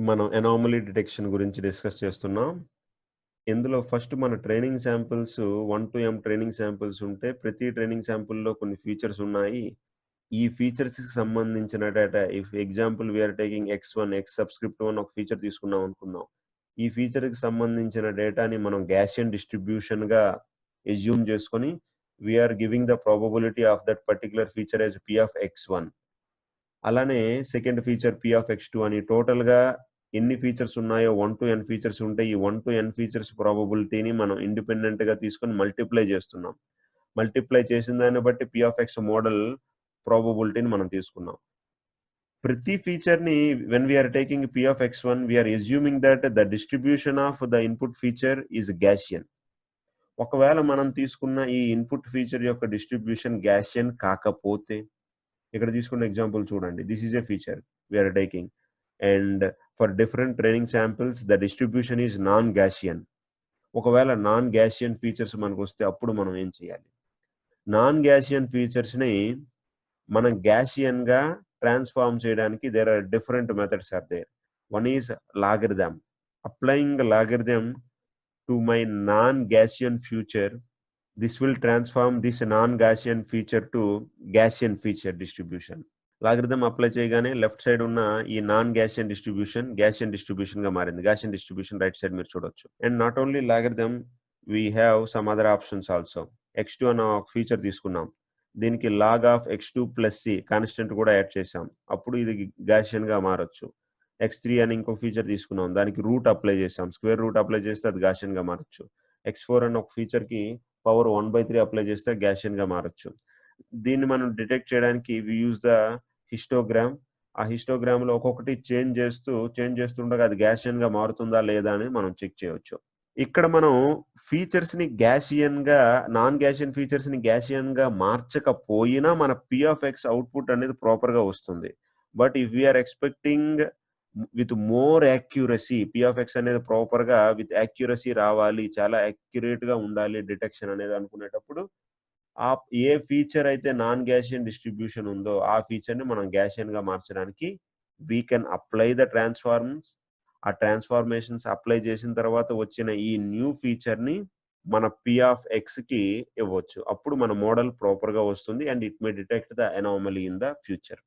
మనం anomaly detection గురించి discuss చేస్తున్నాం. ఇందులో ఫస్ట్ మన training samples 1-m training samples ఉంటే ప్రతి ట్రైనింగ్ శాంపిల్‌లో కొన్ని ఫీచర్స్ ఉన్నాయి. ఈ ఫీచర్స్‌కి సంబంధించిన data example we are taking X1 X subscript 1 ఒక ఫీచర్ తీసుకున్నాం అనుకుందాం. ఈ ఫీచర్‌కి సంబంధించిన డేటాని మనం గాసియన్ డిస్ట్రిబ్యూషన్‌గా అస్యూమ్ చేసుకొని we are giving the probability of that particular feature as P of X1. అలానే second feature P of X2 అని టోటల్‌గా ఎన్ని ఫీచర్స్ ఉన్నాయో 1-n ఫీచర్స్ ఉంటే ఈ 1-n ఫీచర్స్ ప్రాబబిలిటీని మనం ఇండిపెండెంట్‌గా తీసుకొని మల్టిప్లై చేస్తున్నాం. మల్టిప్లై చేసిన దాన్ని బట్టి P ఆఫ్ X మోడల్ ప్రాబబిలిటీని మనం తీసుకున్నాం. ప్రతి ఫీచర్‌ని when we are taking P of X1 we are assuming that the distribution of the input feature is Gaussian. ఒకవేళ మనం తీసుకున్న ఈ ఇన్పుట్ ఫీచర్ యొక్క డిస్ట్రిబ్యూషన్ గాసియన్ కాకపోతే ఇక్కడ తీసుకున్న ఎగ్జాంపుల్ చూడండి. This is a feature we are taking and for different training samples the distribution is non Gaussian. ఒకవేళ నాన్ గాసియన్ ఫీచర్స్ మనకొస్తే అప్పుడు మనం ఏం చేయాలి? నాన్ గాసియన్ ఫీచర్స్‌ని మనం గాసియన్‌గా ట్రాన్స్‌ఫార్మ్ చేయడానికి there are different methods are there. One is logarithm. Applying logarithm to my non Gaussian feature, this will transform this non-Gaussian feature to Gaussian feature distribution. Logarithm apply చేయగానే left side ఉన్న ఈ non Gaussian distribution గా మారింది. Gaussian distribution right side మీరు చూడొచ్చు. And not only logarithm we have some other options also. X2 అన్న ఒక feature తీసుకున్నాం. దీనికి log of X2 plus C constant కూడా యాడ్ చేసాం. అప్పుడు ఇది గాసియన్ గా మారొచ్చు. X3 అని ఇంకో ఫీచర్ తీసుకున్నాం. దానికి రూట్ అప్లై చేసాం. స్క్వేర్ రూట్ అప్లై చేస్తే అది గాసియన్ గా మారొచ్చు. X4 అన్న ఒక ఫీచర్ కి పవర్ 1/3 అప్లై చేస్తే గాసియన్ గా మారొచ్చు. దీన్ని మనం డిటెక్ట్ చేయడానికి వి యూజ్ ద హిస్టోగ్రామ్. ఆ హిస్టోగ్రామ్ లో ఒక్కొక్కటి చేంజ్ చేస్తుండగా అది గాసియన్ గా మారుతుందా లేదా అని మనం చెక్ చేయొచ్చు. ఇక్కడ మనం ఫీచర్స్ ని గాసియన్ గా నాన్ గాసియన్ ఫీచర్స్ ని గాసియన్ గా మార్చకపోయినా మన P ఆఫ్ X అవుట్పుట్ అనేది ప్రాపర్ గా వస్తుంది. But if we are expecting with more accuracy P of X అనేది ప్రాపర్ గా విత్ యాక్యురసీ రావాలి, చాలా యాక్యురేట్ గా ఉండాలి డిటెక్షన్ అనేది అనుకునేటప్పుడు ఏ ఫీచర్ అయితే నాన్ గాసియన్ డిస్ట్రిబ్యూషన్ ఉందో ఆ ఫీచర్ ని మనం గాసియన్ గా మార్చడానికి we can apply the transforms. ఆ ట్రాన్స్ఫార్మేషన్స్ అప్లై చేసిన తర్వాత వచ్చిన ఈ న్యూ ఫీచర్ ని మన P ఆఫ్ X కి ఇవ్వచ్చు. అప్పుడు మన మోడల్ ప్రాపర్ గా వస్తుంది and it may detect the anomaly in the future.